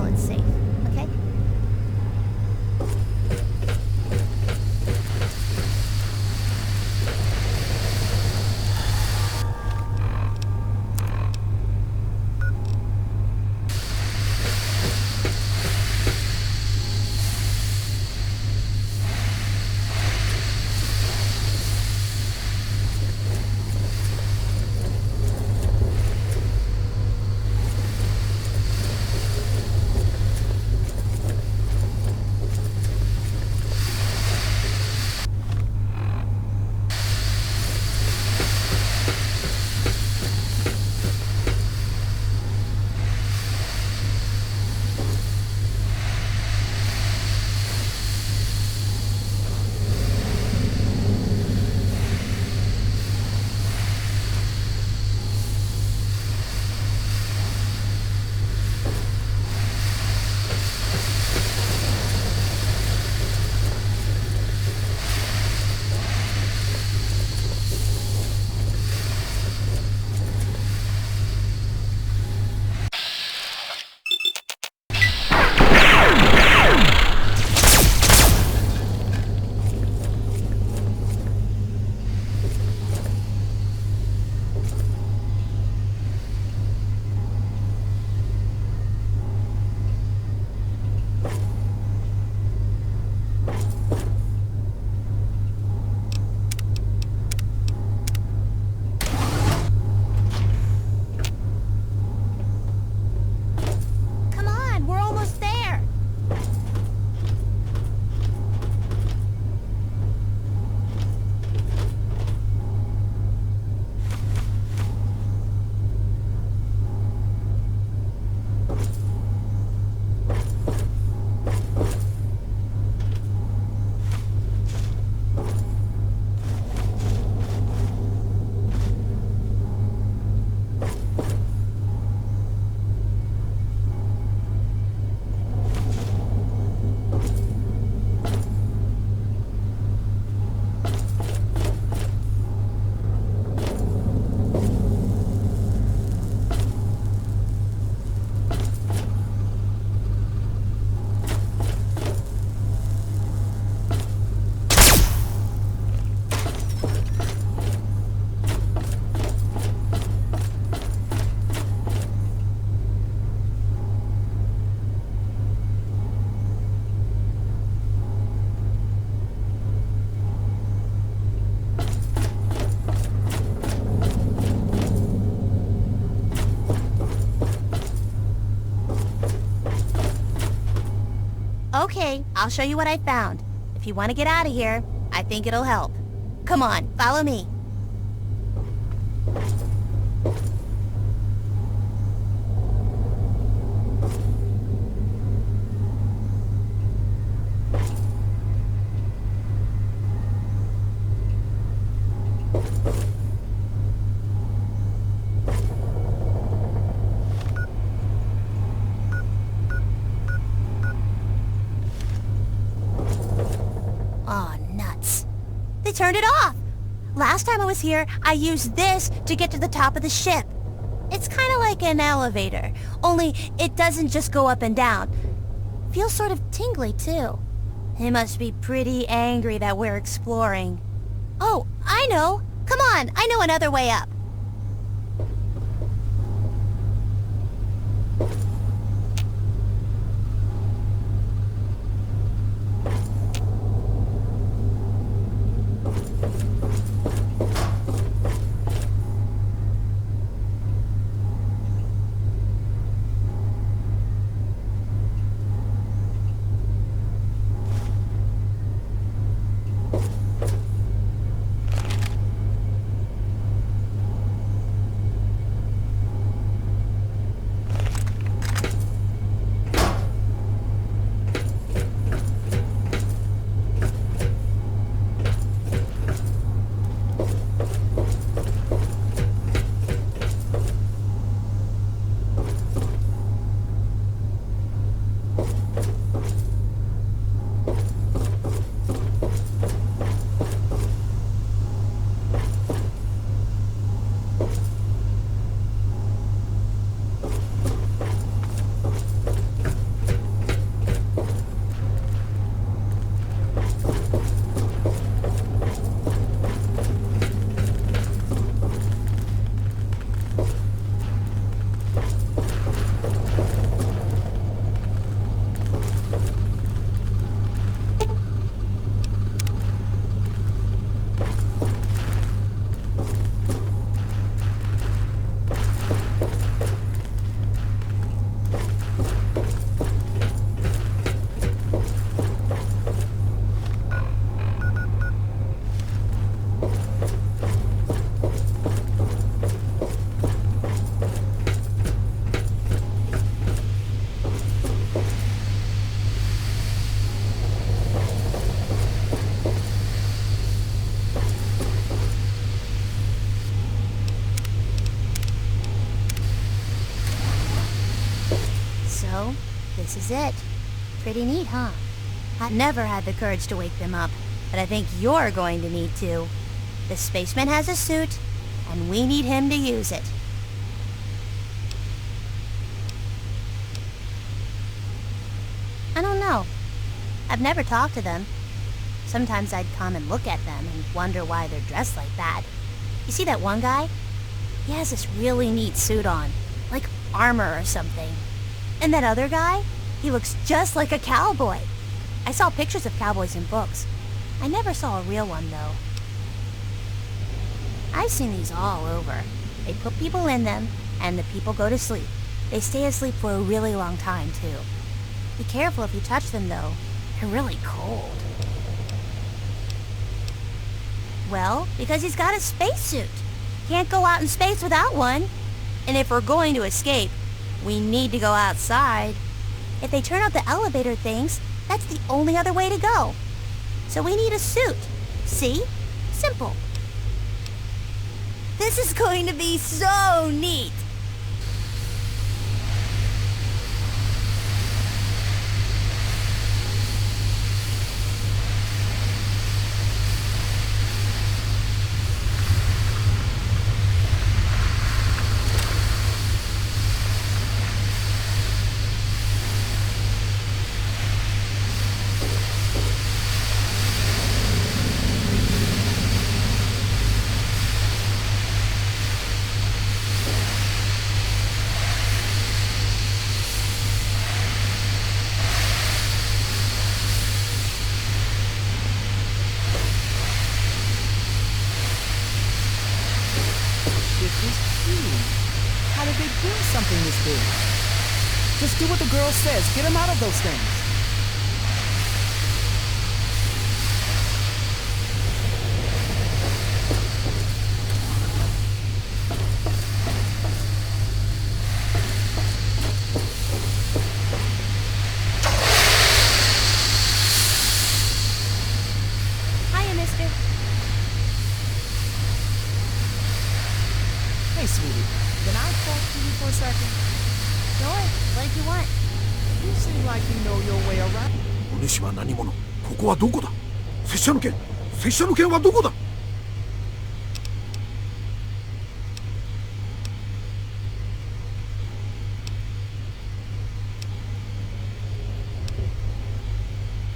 until it's safe, okay? Okay, I'll show you what I found. If you want to get out of here, I think it'll help. Come on, follow me. Aw, nuts. They turned it off! Last time I was here, I used this to get to the top of the ship. It's kind of like an elevator, only it doesn't just go up and down. Feels sort of tingly, too. It must be pretty angry that we're exploring. Oh, I know! Come on, I know another way up. So, this is it. Pretty neat, huh? I never had the courage to wake them up, but I think you're going to need to. The spaceman has a suit, and we need him to use it. I don't know. I've never talked to them. Sometimes I'd come and look at them and wonder why they're dressed like that. You see that one guy? He has this really neat suit on, like armor or something. And that other guy? He looks just like a cowboy. I saw pictures of cowboys in books. I never saw a real one, though. I've seen these all over. They put people in them, and the people go to sleep. They stay asleep for a really long time, too. Be careful if you touch them, though. They're really cold. Well, because he's got a spacesuit. Can't go out in space without one. And if we're going to escape, we need to go outside. If they turn out the elevator things, that's the only other way to go. So we need a suit. See? Simple. This is going to be so neat. How did they do something this big? Just do what the girl says. Get him out of those things. Hiya, mister. Hey, sweetie. Can I talk to you for a second? Sure. What did you want? You seem like you know your way around. お主は何者？ここはどこだ？拙者の剣はどこだ？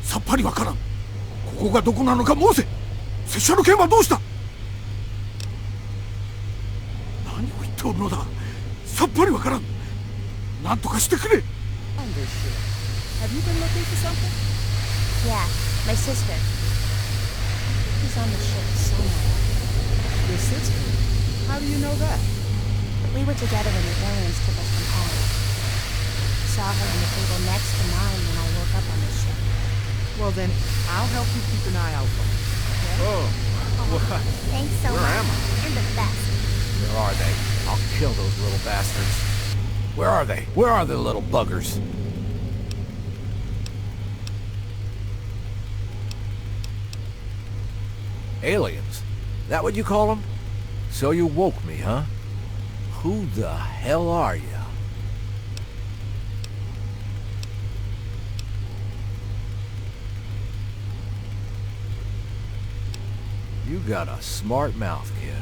さっぱりわからん。ここがどこなのか申せ。拙者の剣はどうした？何を言っておるのだ。さっぱりわからん。なんとかしてくれ。On this shit. Have you been looking for something? Yeah, my sister. She's on the ship somewhere. Your sister? How do you know that? We were together when the aliens took us from home. Saw her on the table next to mine when I woke up on the ship. Well then, I'll help you keep an eye out for her. Okay? Oh, what? Thanks so Where much. am I? You're the best. Where are they? I'll kill those little bastards. Where are they? Where are the little buggers? Aliens? That what you call them? So you woke me, huh? Who the hell are you? You got a smart mouth, kid.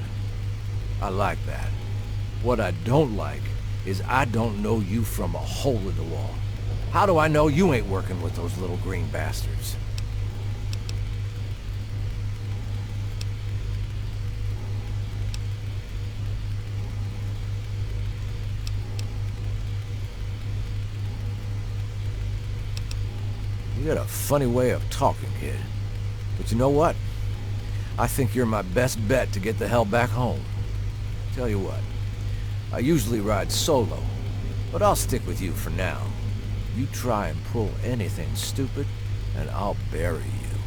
I like that. What I don't like is I don't know you from a hole in the wall. How do I know you ain't working with those little green bastards? You got a funny way of talking, kid. But you know what? I think you're my best bet to get the hell back home. Tell you what, I usually ride solo, but I'll stick with you for now. You try and pull anything stupid, and I'll bury you.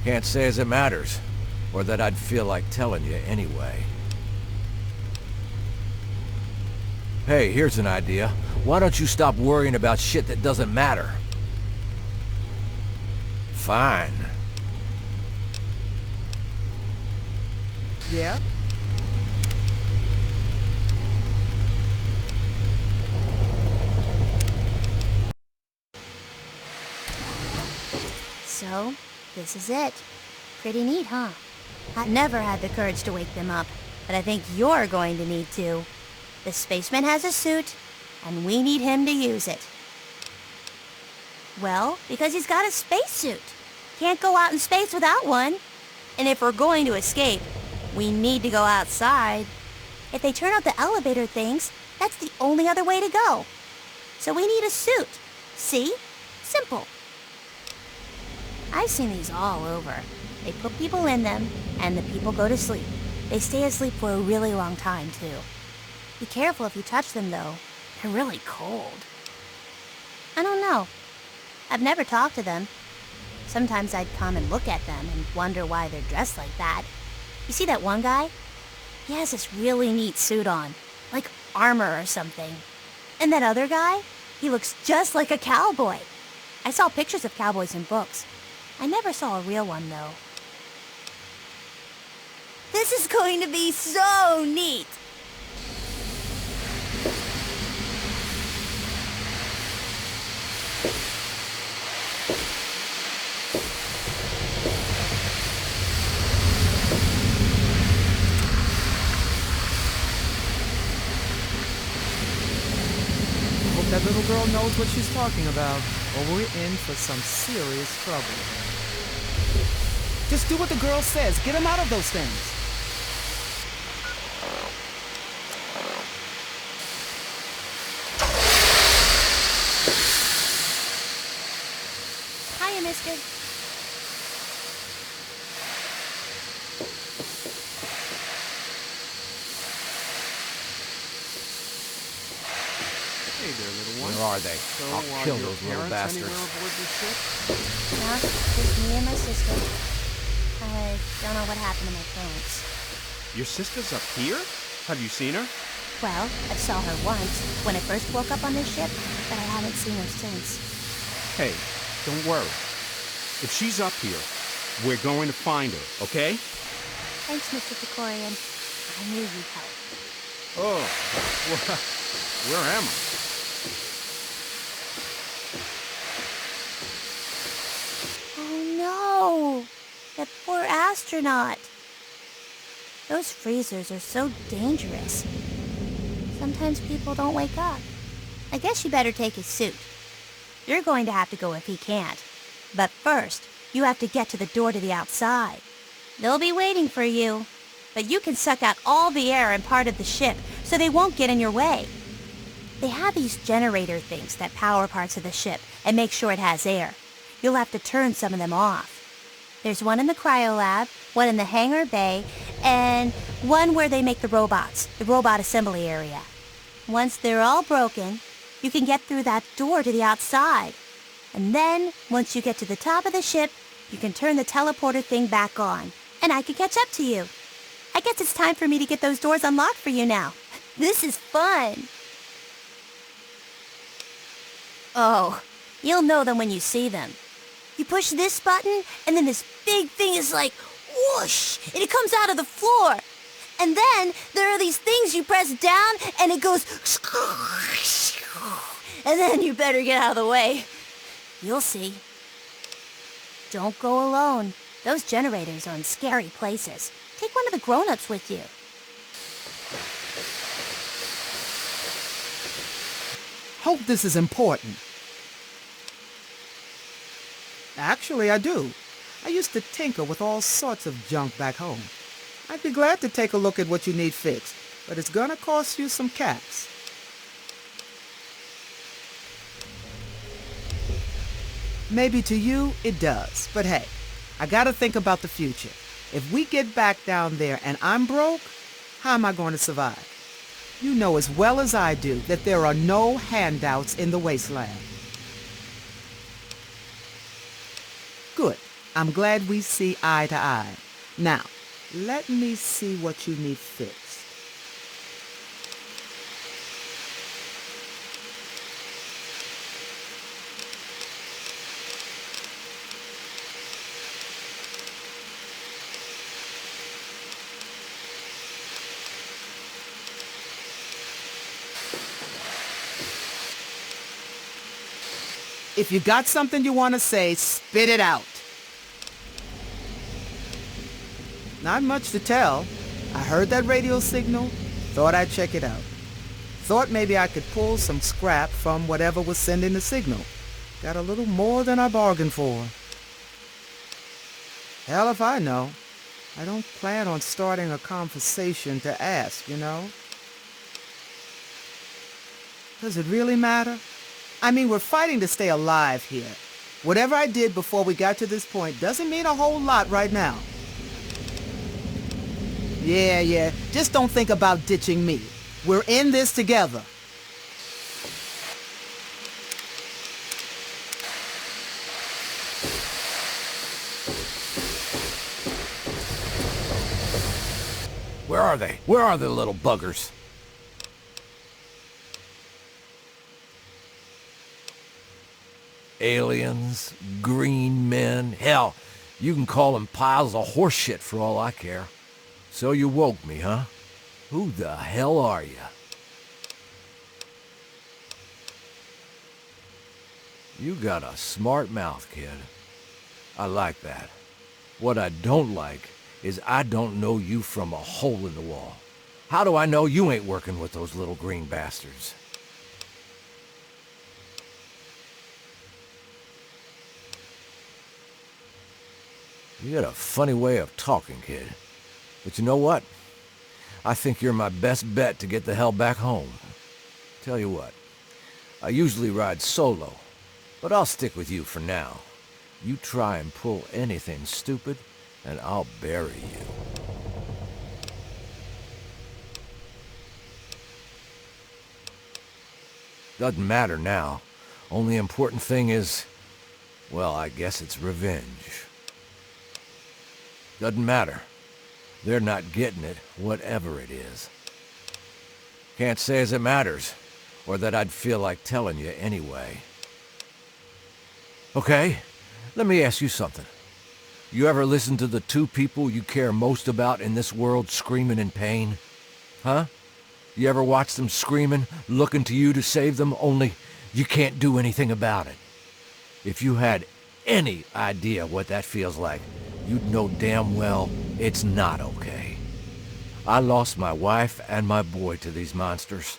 Can't say as it matters, or that I'd feel like telling you anyway. Hey, here's an idea. Why don't you stop worrying about shit that doesn't matter? Fine. Yeah? So, this is it. Pretty neat, huh? I never had the courage to wake them up, but I think you're going to need to. The spaceman has a suit, and we need him to use it. Well, because he's got a spacesuit. Can't go out in space without one. And if we're going to escape, we need to go outside. If they turn out the elevator things, that's the only other way to go. So we need a suit. See? Simple. I've seen these all over. They put people in them, and the people go to sleep. They stay asleep for a really long time, too. Be careful if you touch them, though. They're really cold. I don't know. I've never talked to them. Sometimes I'd come and look at them and wonder why they're dressed like that. You see that one guy? He has this really neat suit on, like armor or something. And that other guy? He looks just like a cowboy. I saw pictures of cowboys in books. I never saw a real one, though. This is going to be so neat! Hope that little girl knows what she's talking about, or we're in for some serious trouble. Just do what the girl says. Get him out of those things. Hiya, mister. Hey there, little one. Where are they? So, I'll are kill your those little parents bastards. anywhere aboard this ship? No, just me and my sister. I don't know what happened to my parents. Your sister's up here? Have you seen her? Well, I saw her once, when I first woke up on this ship, but I haven't seen her since. Hey, don't worry. If she's up here, we're going to find her, okay? Thanks, Mr. Picorian. I knew you'd help. Oh, where am I? Oh no! That poor astronaut! Those freezers are so dangerous. Sometimes people don't wake up. I guess you better take his suit. You're going to have to go if he can't. But first, you have to get to the door to the outside. They'll be waiting for you. But you can suck out all the air in part of the ship so they won't get in your way. They have these generator things that power parts of the ship and make sure it has air. You'll have to turn some of them off. There's one in the cryo lab, one in the hangar bay, and one where they make the robots, the robot assembly area. Once they're all broken, you can get through that door to the outside. And then, once you get to the top of the ship, you can turn the teleporter thing back on, and I can catch up to you. I guess it's time for me to get those doors unlocked for you now. This is fun. Oh, you'll know them when you see them. You push this button, and then this big thing is like, whoosh, and it comes out of the floor. And then there are these things you press down, and it goes, and then you better get out of the way. You'll see. Don't go alone. Those generators are in scary places. Take one of the grown-ups with you. Hope this is important. Actually, I do. I used to tinker with all sorts of junk back home. I'd be glad to take a look at what you need fixed, but it's gonna cost you some caps. Maybe to you, it does, but hey, I gotta think about the future. If we get back down there and I'm broke, how am I going to survive? You know as well as I do that there are no handouts in the wasteland. Good. I'm glad we see eye to eye. Now, let me see what you need fixed. If you got something you want to say, spit it out. Not much to tell. I heard that radio signal, thought I'd check it out. Thought maybe I could pull some scrap from whatever was sending the signal. Got a little more than I bargained for. Hell if I know. I don't plan on starting a conversation to ask, you know? Does it really matter? I mean, we're fighting to stay alive here. Whatever I did before we got to this point doesn't mean a whole lot right now. Yeah, just don't think about ditching me. We're in this together. Where are they? Where are the little buggers? Aliens, green men, hell, you can call them piles of horse shit for all I care. So you woke me, huh? Who the hell are you? You got a smart mouth, kid. I like that. What I don't like is I don't know you from a hole in the wall. How do I know you ain't working with those little green bastards? You got a funny way of talking, kid. But you know what? I think you're my best bet to get the hell back home. Tell you what, I usually ride solo, but I'll stick with you for now. You try and pull anything stupid, and I'll bury you. Doesn't matter now. Only important thing is, well, I guess it's revenge. Doesn't matter. They're not getting it, whatever it is. Can't say as it matters, or that I'd feel like telling you anyway. Okay, let me ask you something. You ever listen to the two people you care most about in this world screaming in pain? Huh? You ever watch them screaming, looking to you to save them, only you can't do anything about it? If you had any idea what that feels like, you'd know damn well it's not okay. I lost my wife and my boy to these monsters,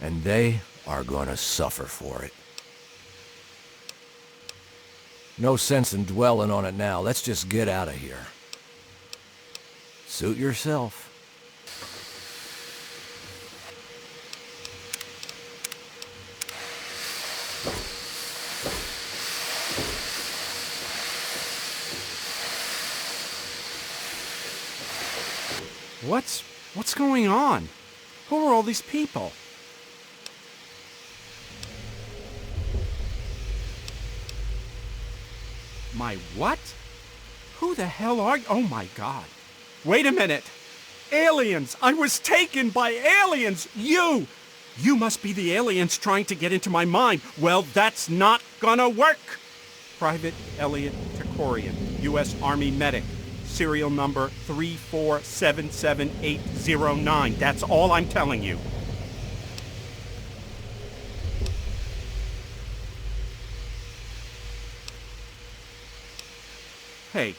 and they are gonna suffer for it. No sense in dwelling on it now. Let's just get out of here. Suit yourself. What's going on? Who are all these people? My what? Who the hell are you? Oh my God. Wait a minute. Aliens! I was taken by aliens! You must be the aliens trying to get into my mind. Well, that's not gonna work. Private Elliot Takorian, U.S. Army medic. Serial number 3477809. That's all I'm telling you. Hey,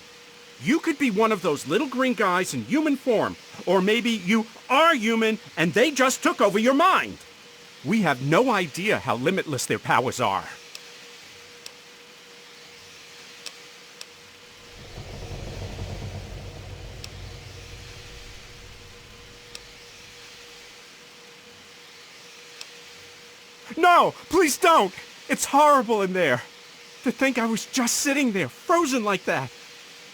you could be one of those little green guys in human form, or maybe you are human and they just took over your mind. We have no idea how limitless their powers are. No, please don't. It's horrible in there. To think I was just sitting there, frozen like that.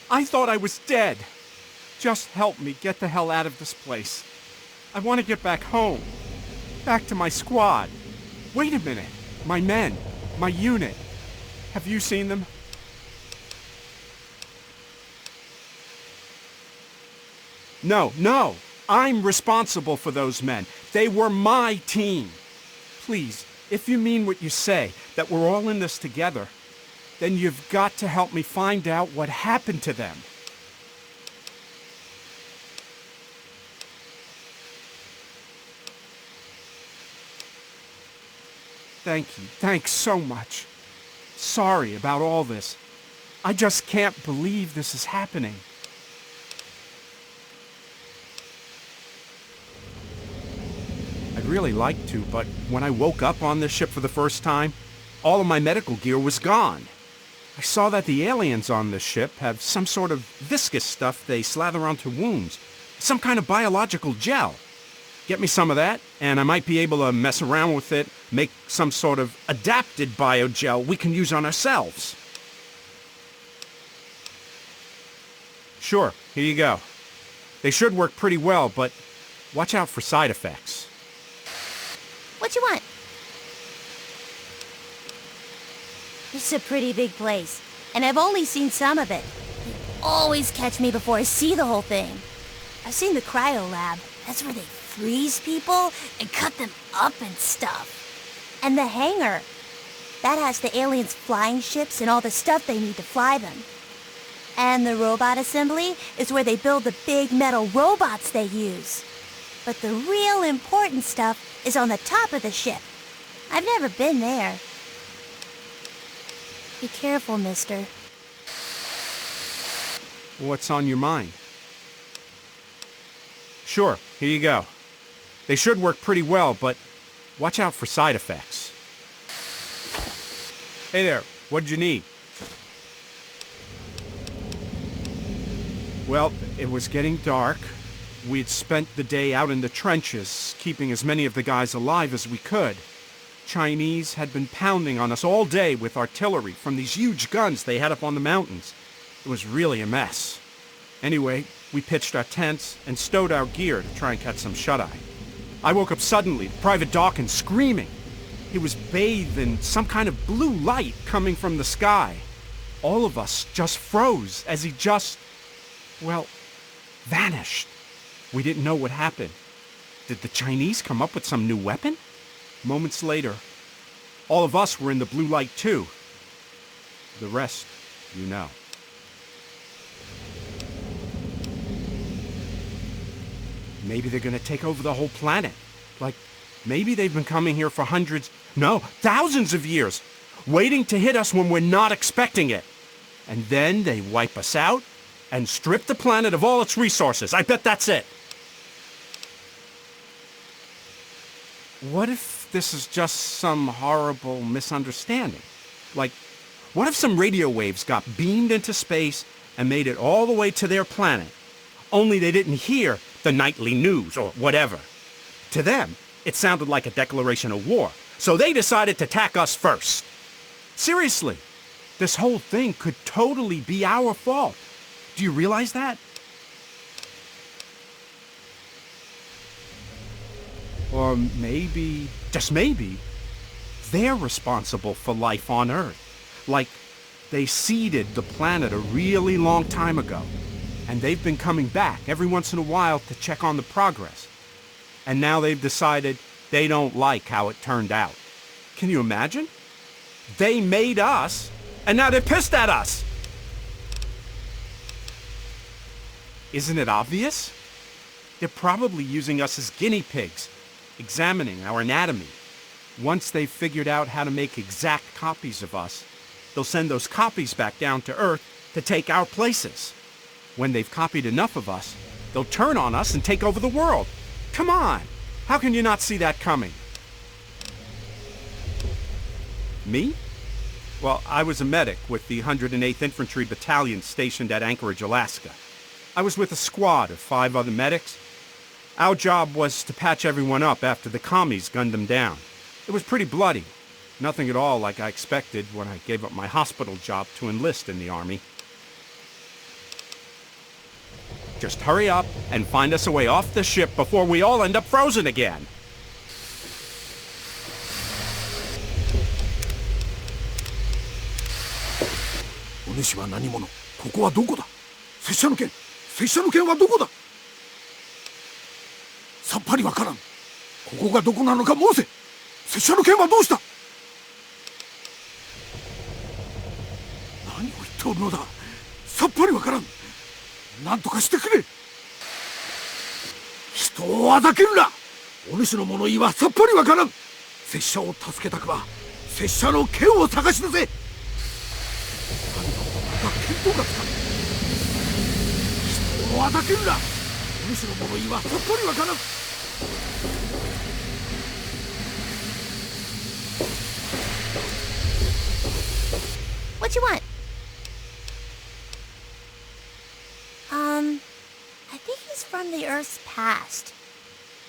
I thought I was dead. Just help me get the hell out of this place. I want to get back home. Back to my squad. Wait a minute. My men. My unit. Have you seen them? No. I'm responsible for those men. They were my team. Please, if you mean what you say, that we're all in this together, then you've got to help me find out what happened to them. Thank you. Thanks so much. sorry about all this. I just can't believe this is happening. I'd really like to, but when I woke up on this ship for the first time, all of my medical gear was gone. I saw that the aliens on this ship have some sort of viscous stuff they slather onto wounds. Some kind of biological gel. Get me some of that, and I might be able to mess around with it, make some sort of adapted biogel we can use on ourselves. Sure, here you go. They should work pretty well, but watch out for side effects. What you want? This is a pretty big place, and I've only seen some of it. They always catch me before I see the whole thing. I've seen the cryo lab. That's where they freeze people and cut them up and stuff. And the hangar. That has the aliens' flying ships and all the stuff they need to fly them. And the robot assembly is where they build the big metal robots they use. But the real important stuff is on the top of the ship. I've never been there. Be careful, mister. What's on your mind? Sure, here you go. They should work pretty well, but watch out for side effects. Hey there, what'd you need? Well, it was getting dark. We'd spent the day out in the trenches, keeping as many of the guys alive as we could. Chinese had been pounding on us all day with artillery from these huge guns they had up on the mountains. It was really a mess. Anyway, we pitched our tents and stowed our gear to try and catch some shut-eye. I woke up suddenly to Private Dawkins screaming. He was bathed in some kind of blue light coming from the sky. All of us just froze as he just, well, vanished. We didn't know what happened. Did the Chinese come up with some new weapon? Moments later, all of us were in the blue light too. The rest, you know. Maybe they're gonna take over the whole planet. Like, maybe they've been coming here for hundreds, no, thousands of years, waiting to hit us when we're not expecting it. And then they wipe us out and strip the planet of all its resources. I bet that's it. What if this is just some horrible misunderstanding? Like, what if some radio waves got beamed into space and made it all the way to their planet, only they didn't hear the nightly news or whatever? To them, it sounded like a declaration of war, so they decided to attack us first. Seriously, this whole thing could totally be our fault. Do you realize that? Or maybe, just maybe, they're responsible for life on Earth. Like, they seeded the planet a really long time ago, and they've been coming back every once in a while to check on the progress. And now they've decided they don't like how it turned out. Can you imagine? They made us, and now they're pissed at us. Isn't it obvious? They're probably using us as guinea pigs, examining our anatomy. Once they've figured out how to make exact copies of us, they'll send those copies back down to Earth to take our places. When they've copied enough of us, they'll turn on us and take over the world. Come on! How can you not see that coming? Me? Well, I was a medic with the 108th Infantry Battalion stationed at Anchorage, Alaska. I was with a squad of 5 other medics. Our job was to patch everyone up after the commies gunned them down. It was pretty bloody. Nothing at all like I expected when I gave up my hospital job to enlist in the Army. Just hurry up and find us a way off the ship before we all end up frozen again.お主は何者？ここはどこだ？拙者の剣はどこだ？さっぱりわからん。ここがどこなのか申せ。拙者の剣はどうした？何を言っておるのだ。さっぱりわからん。なんとかしてくれ。人をあざけるな。お主の物言いはさっぱりわからん。拙者を助けたくば拙者の剣を探し出せ。どうだった。人をあたけるな。お主の物言いはさっぱりわからん。What you want? I think he's from the Earth's past.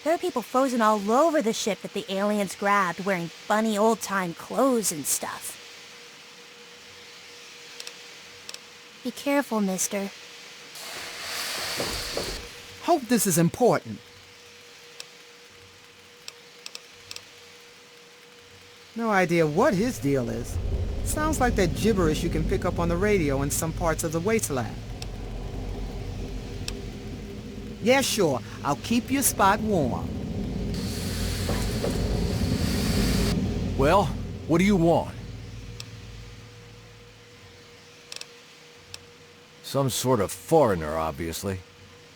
There are people frozen all over the ship that the aliens grabbed wearing funny old-time clothes and stuff. Be careful, mister. Hope this is important. No idea what his deal is. Sounds like that gibberish you can pick up on the radio in some parts of the wasteland. Yeah, sure. I'll keep your spot warm. Well, what do you want? Some sort of foreigner, obviously.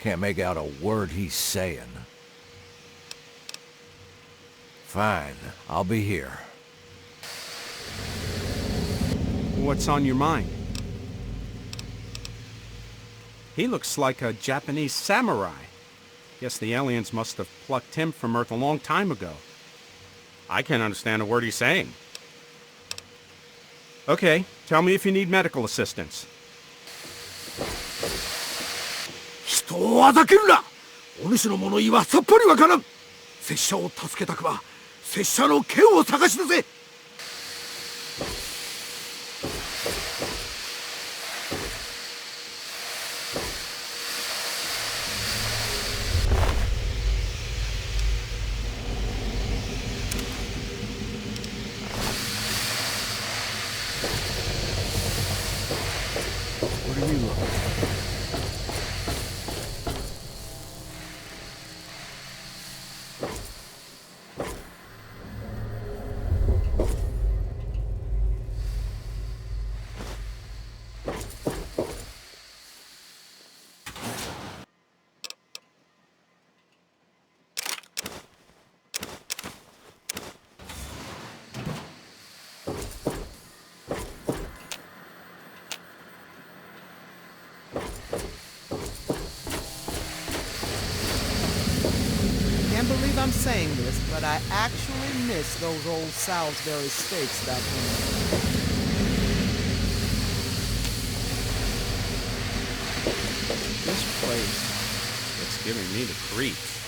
Can't make out a word he's saying. Fine, I'll be here. What's on your mind? He looks like a Japanese samurai. Guess the aliens must have plucked him from Earth a long time ago. I can't understand a word he's saying. Okay, tell me if you need medical assistance. 人をあたけるな。お主の物言いはさっぱりわからん。拙者を助けたくば拙者の剣を探し出せ。What are you looking for? Can't believe I'm saying this, but I actually miss those old Salisbury steaks back home. This place, it's giving me the creeps.